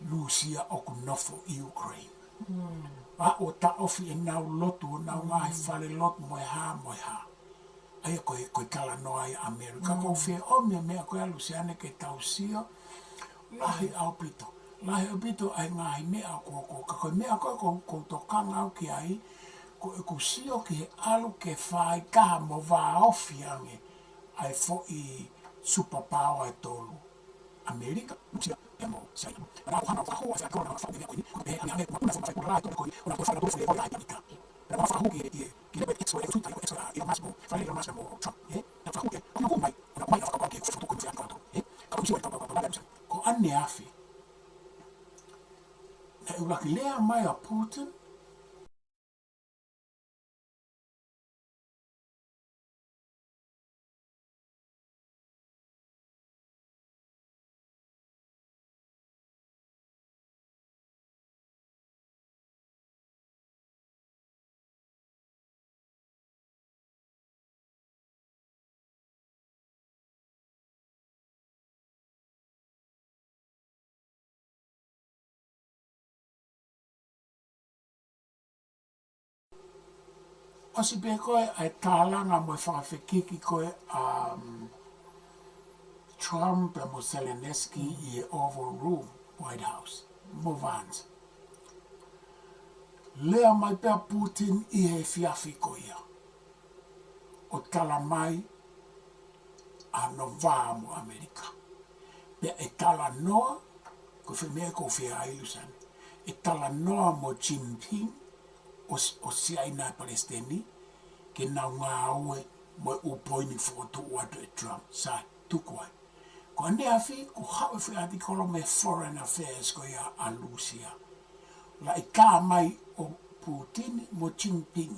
Lucia o ku nofo Ukraine. A o ta ofi e nau lotu, o nau ngahi whare lotu moe ha. Ai koe kala noa i Amerika. Ko whea o mea koe a Luseane ke tau sio, lahi au pito. Lahi au pito ai ngahi mea ka koe mea koe ko tokanga au ki ai, ko e ku sio ki he alu ke whai kaha mo wā ofi ange, ai fo i Superpower e Tolu. Amerika, Lucia, TEMAU, sai. Ana ko hana whakahoa whea kona whakau koe ko pe ange ma kuna whakahoa rai tono koe, ona koe whakahoa whea koe ai panika. Ana whakahoa ki lebe extra e tuta, extra i masmo, whare masmo Trump, na whakahoa ona ko mai whakahoa ke whakahoa koe whea kato, ka usiwa e kapa, ko ane afi. Na uraki lea mai a Putin, O si pe koe ai tālanga mo whakawhekiki koe Trump e mo Zelensky i e Oval Room, White House, mo vans. Lea mai pea Putin i he fiafi ko ia. O tala mai a no vā mo Amerika. Pea e tala noa, ko whemea ko whia ai Luseane, e tala noa mo Jinping o siaina Palestini, ke nau ngā aue mo upoini whakatu watu e Trump. Sai, tuku ai. Ko anea whi, ko hawe whi ati kolo me Foreign Affairs ko ia a Lucia. La i kā mai o Putin mo Jinping.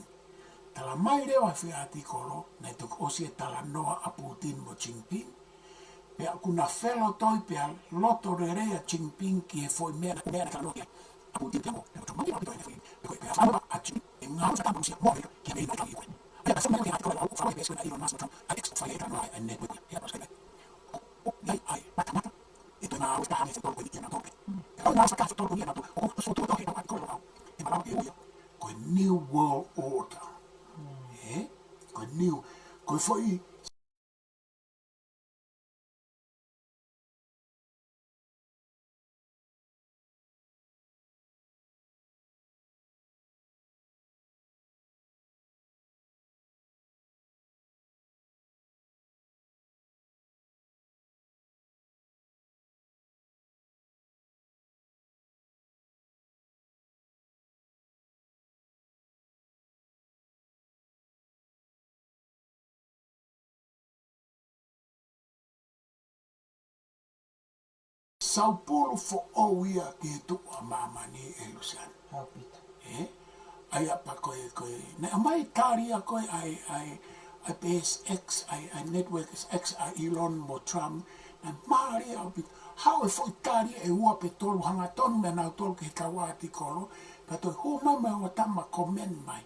Tala mai rewa whi ati kolo, nei tuk osi e tala noa a Putin mo Jinping. Pea kuna whelo toi pea loto re rea Jinping ki e foi mea tala noa kia. A Putin kia mo, pea o mati toi ne whi. Pea pea whanua a Jinping, e ngā whata Rusia mo reka kia mei mai tau i koe. Pea pea whanua kia ati kolo lau, whawe pea skuna Elon Musk mo Trump, a ex whai e tala noa e ne koe kia paska nei. Nei ai, mata, e toi ngā whata hane whata koe ni kia na toke. Pea au ngā whata whata koe ni kia na toke, o so tō toke tau ati kolo lau, e malawa ke uia, koe New World Order. Koe new, koe foi Sao Paulo fo o ia ki tu a Mamani e Luseane. Haupita. Ai apa koe, ne amai tari a koe ai PSX, ai Network X, ai Elon mo Trump, na maari au pita. Hau e foi tari e ua pe tolu hanga tonu me nau tolu ke kawa ati kolo, ka toi huma me o tama komen mai.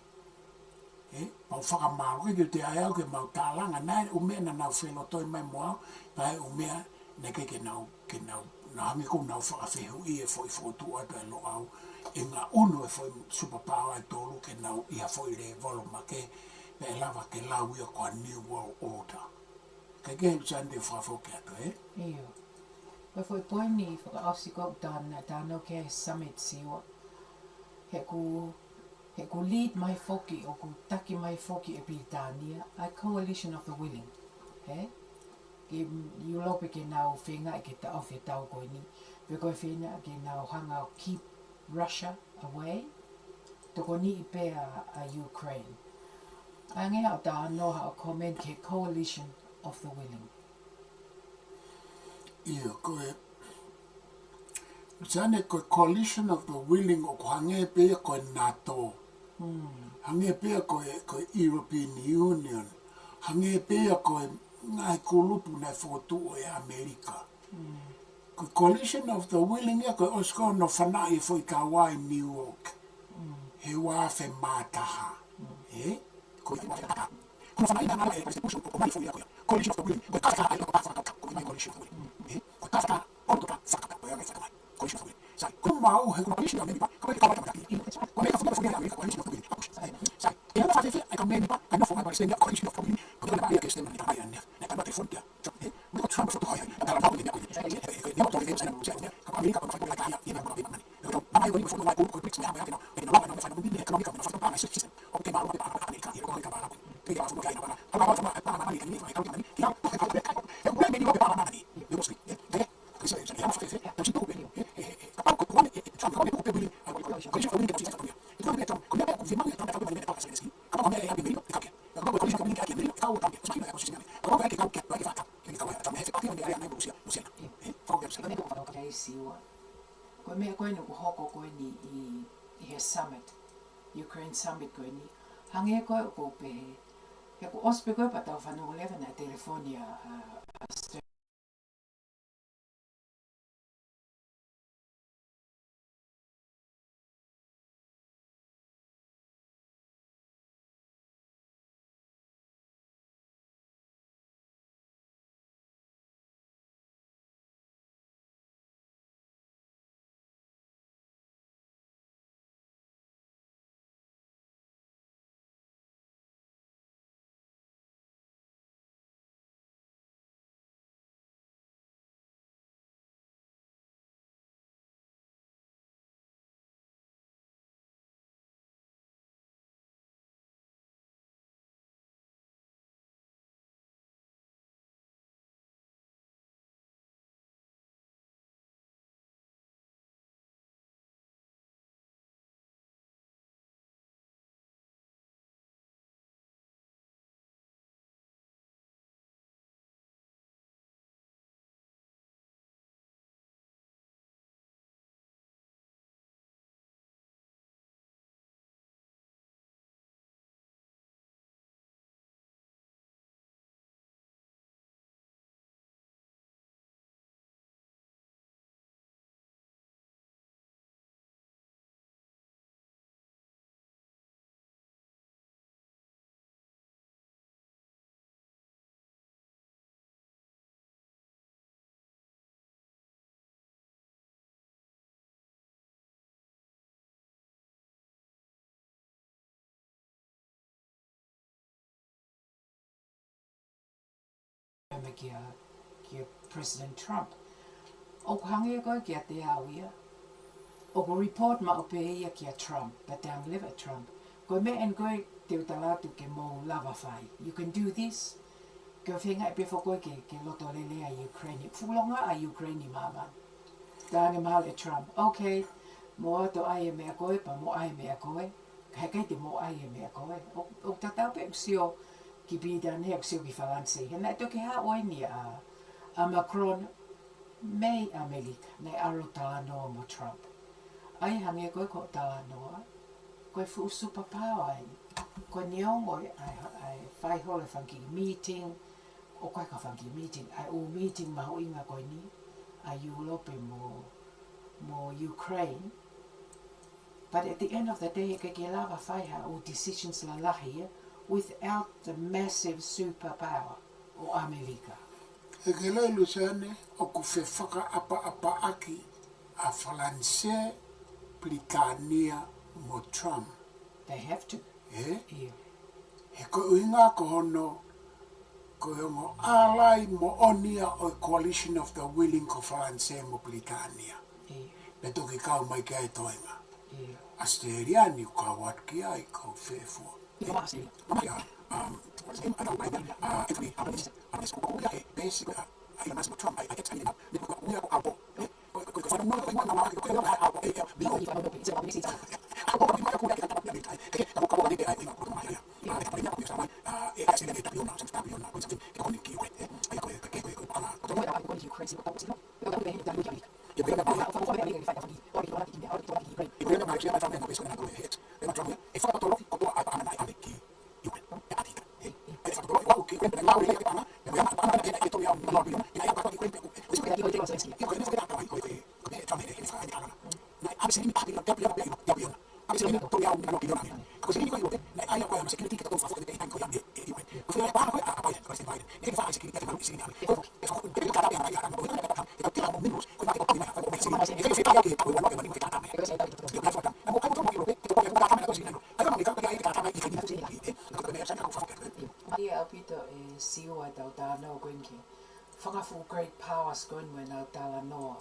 Pau whakamaro ke te ai au ke mau tālanga, nai umea na nau whelo toi mai moa, pai umea ne ke nau na hangi ko nau whakawhehu i e foi fotu atu e lo au e ngā unu e foi Superpowers e Tolu ke nau i ha foi re voluma ke pe e lava ke lau ia koa New World Order. Ke Luseane whawhoke atu, Iyo. Koe foi poini whakaosi ko tāna ke summit Siua. He ku lead mai foki o ku taki mai foki e Britania, ai coalition of the willing. Ke Europe ke nau whenga e ke ta ofi tau koe ni. Pe koe whenga ke nau hanga o keep Russia away. Tokoni i pēa a Ukraine. Ange au tā anoha o comment ke coalition of the willing. Ia koe Luseane koe coalition of the willing o ko hange pēa koe NATO. Hange pēa koe European Union. Hange pēa koe ngai kulupu nei whotu o e Amerika. Koe coalition of the willing ia koe osko no whanai foi ka wai New York. He wā whe mātaha. Koe wā whe mātaha. Koe whanai nā ngā e kaise puso o mai foi ia koe. Coalition of the willing. Koe kawhaka ai loko whakaka. Koe mai coalition of the willing. Koe kawhaka o toka whakaka. Koe angai whakamai. Coalition of the willing. Sai, koe mau he kuna coalition of the willing. Koe kawhaka mataki. Koe mea whakamai foi ia Amerika. Coalition of the willing. Sai, e ana whawhewhi ai ka meni pa. Ai nofo mai Palestine. Coalition of the willing. Koe kona baia ke stema ni tamai ania. Ne kai mate fontia. Miko Trump foto hoi. Tala pao ni mea koe. Nemo toke vem sai na Luseane. Ka Amerika koe whakamai kai ia. Ia mea koe Mamani. Mamai koe ni foto mai koe bricks mea mea kena. E no lawa no whakamai mini economica me no whakamai pāngai system. O te maro te pāngai Amerika. Ia koe ka pāngai. Te ia foto kai na pāngai. Ka pāngai Mamani ka ni whakamai kau ki Mamani. Ia koe ka pāngai. E koe meni o te pāngai Mamani. Ia mosli. Te Kisa ia ia whawhewhi. Tau si tuku pe. Ka pāngai koe kuane. Trump koe koe wili. Koe si whakawini ka tisa whakamai. E koe mea Trump. Koe mea koe whimau ia Trump ka koe meni pāngai Zelensky. Ka pāngai mea ia meni e kaukia. Ka koe koe si whakawini ka kia meni e kau kaukia. Sa kina e koe si ka koe ke kau kia. Koe ke whaka. Kini kau Trump hefe kaukia meni area nai Luseane. Whakaukia Luseane. Koe Siua. Koe mea koe nuku hoko koe ni i he summit. Ukraine summit koe ni. Hange koe o koe pehe. He ko ospe koe pa tau whanau lewa na telefonia me kia President Trump. O ko hange koe kia te au ia. O ko report ma o pe ia kia Trump, but te live Trump. Koe me en koe te utalatu ke mo lava fai. You can do this. Koe whenga e pe whakoe ke loto lele a Ukraine. Fulonga a Ukraine mama. Tāne mahal e Trump. Okay, mo ato ai e mea koe, pa mo ai mea koe. Hei kei te mo ai e mea koe. O tatau pe kusio ki bidane, o kusio ki whalansi. Hena e toki ha oini a Macron mei Amerika, nei aro talanoa mo Trump. Ai hange koe ko talanoa, koe fu superpower ai. Koe niongo ai whai hole whanki meeting, o koe ka whanki meeting, ai o meeting maho inga koe ni, a Europe mo Ukraine. But at the end of the day, ke lava whaiha o decisions Lalahi without the massive superpower o Amerika. E ke lai Luseane, o ku whe whaka apa aki a Whalanse Britania mo Trump. They have to. E? Yeah. He ko uinga ko hono, ko hongo alai mo onia o Coalition of the Willing ko Whalanse mo Britania. Yeah. Me toki kau mai kia e toinga. Yeah. Australiani ka wat kia i ko whewhua. Basically, I am asking Trump, I get telling him, we are abo. Siua tau tānau koen ki. Whakafu great powers koen we nau tāla noa.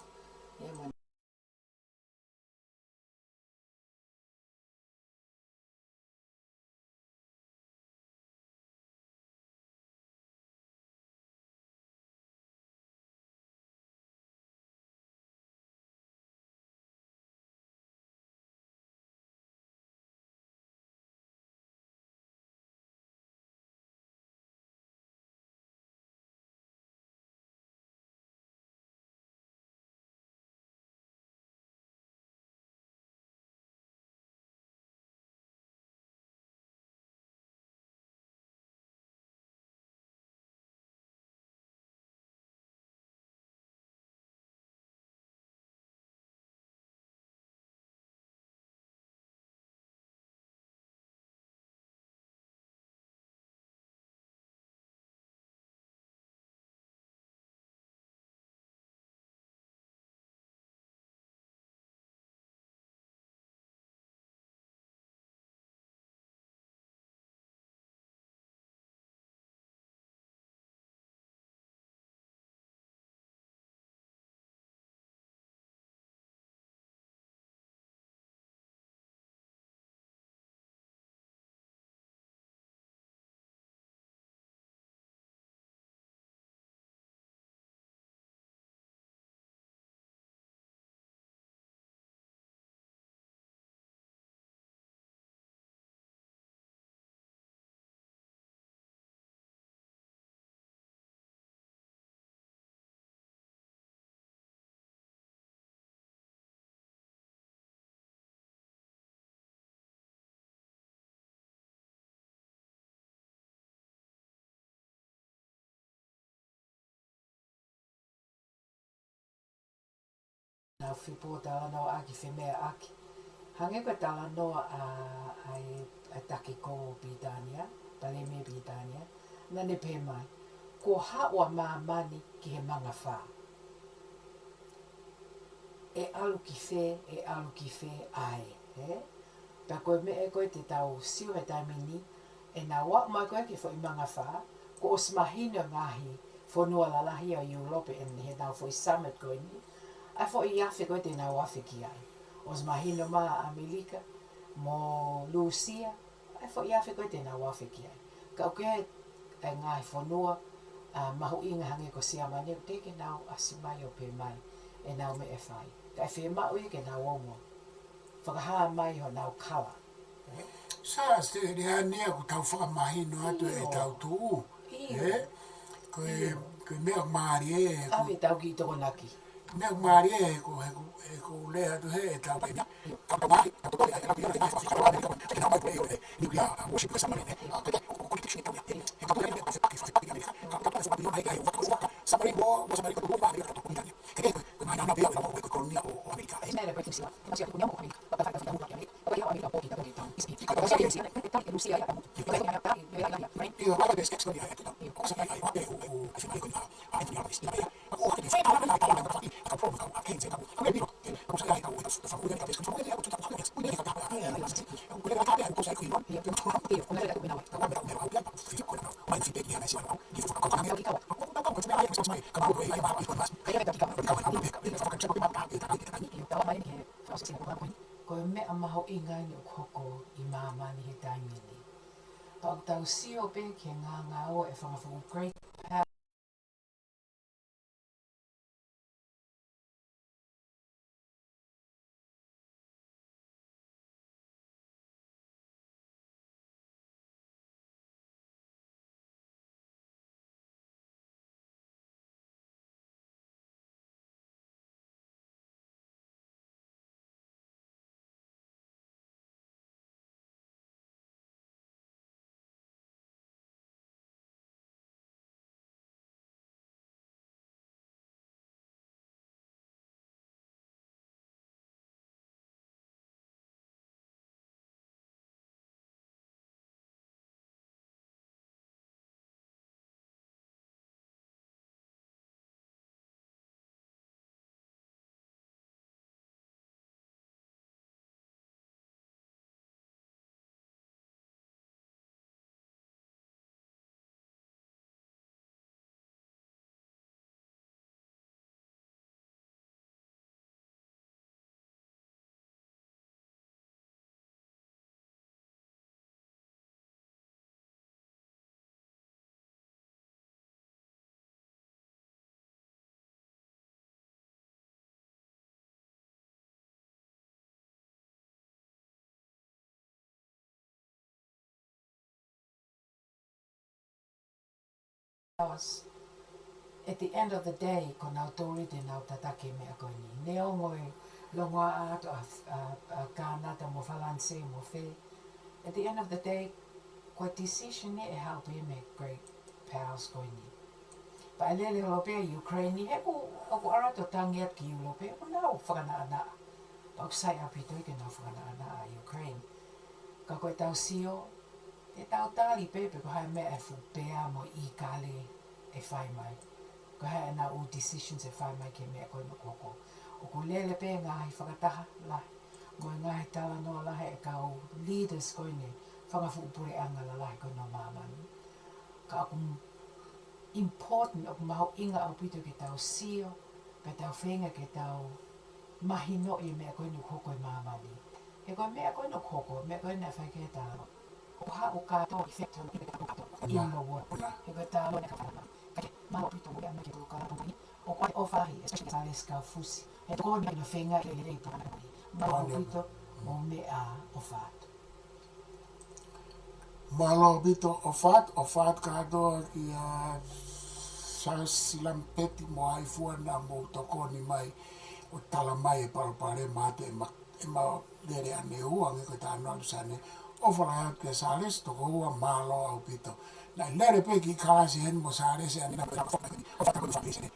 Nau whipo tāla noa aki whemea aki. Hange koe tāla noa a taki ko Britania, pale me Britania, nane pē mai. Ko hawa Mamani ki he manga whā. E alu ki whē ai. Pea koe me e koe te tau siu he taimini, e nā wak mai koe ki wha i manga whā, ko o smahina ngahi Fonua Lalahi o Europe and he now for summit going. I thought I Africa te na Africa ai. Os mahino ma Amerika mo Lucia. I thought I Africa te na Africa ai. Ka ke ngai Fonua mahu inga hange ko sia mane te ke now asimai o pe mai e now me e fai. Ka fe ma o ke now omo. Whakaha mai ho now kawa. Sa ste rea nea ko tau whakamahino atu e tau tuu. Koe mea maari e... Awe tau ki Tokonaki. Mea maari e ko lea atu he e tau pe mea. Kakamaari, kakamaari, kakamaari, Koe mea maho inga ni o koko I Mamani he taimini. Ka tau sio pe ke ngā o e whangafu great power. At the end of the day, ko nau tori te nau tatake mea koe ni. Ne o ngoi longoa ato a kānata mo whalanse mo whē. At the end of the day, ko decision e help e me great powers koe ni. Pa elele Europea, Ukraine, he ko ako arato tangi at ki Europea, ko nau whakana. Pa usai apito ke nau whakana a Ukraine. Ka koe tau sio, te tau tali pepe ko hai mea e whupea mo I kale e whai mai. Ko hai ana o decisions e whai mai ke mea koe no koko. O ko lele pe ngāhi whakataha lahi. Mo ngāhi tala no lahi e kau leaders koe ne whangafu upure anga la lahi koe no Mamani. Ka aku important o maho inga au pito ke tau sio, pe tau whenga ke tau mahi no I mea koe no koko e Mamani. E koe mea koe no koko, mea koe na whai ke tālo. O ha o kato I whekta no I kato in the world. E koe tālo ne ka whanama. Kake, maho pito mo ea me ke tō kāpuni. O koe o whahi, especially sa les kau fusi. E tō me no whenga e le tō kāpuni. Maho pito mo mea o whātu. Malo bito o fat katoa ki a Silampeti mo ai fuana mo tokoni mai o tala mai e palpare mate e ma dere ane ua nge ko tāna Luseane o whara ke sales toko ua malo au pito. Nai lere pe ki kāsi hen mo sales e ane na o whakakoni whakisene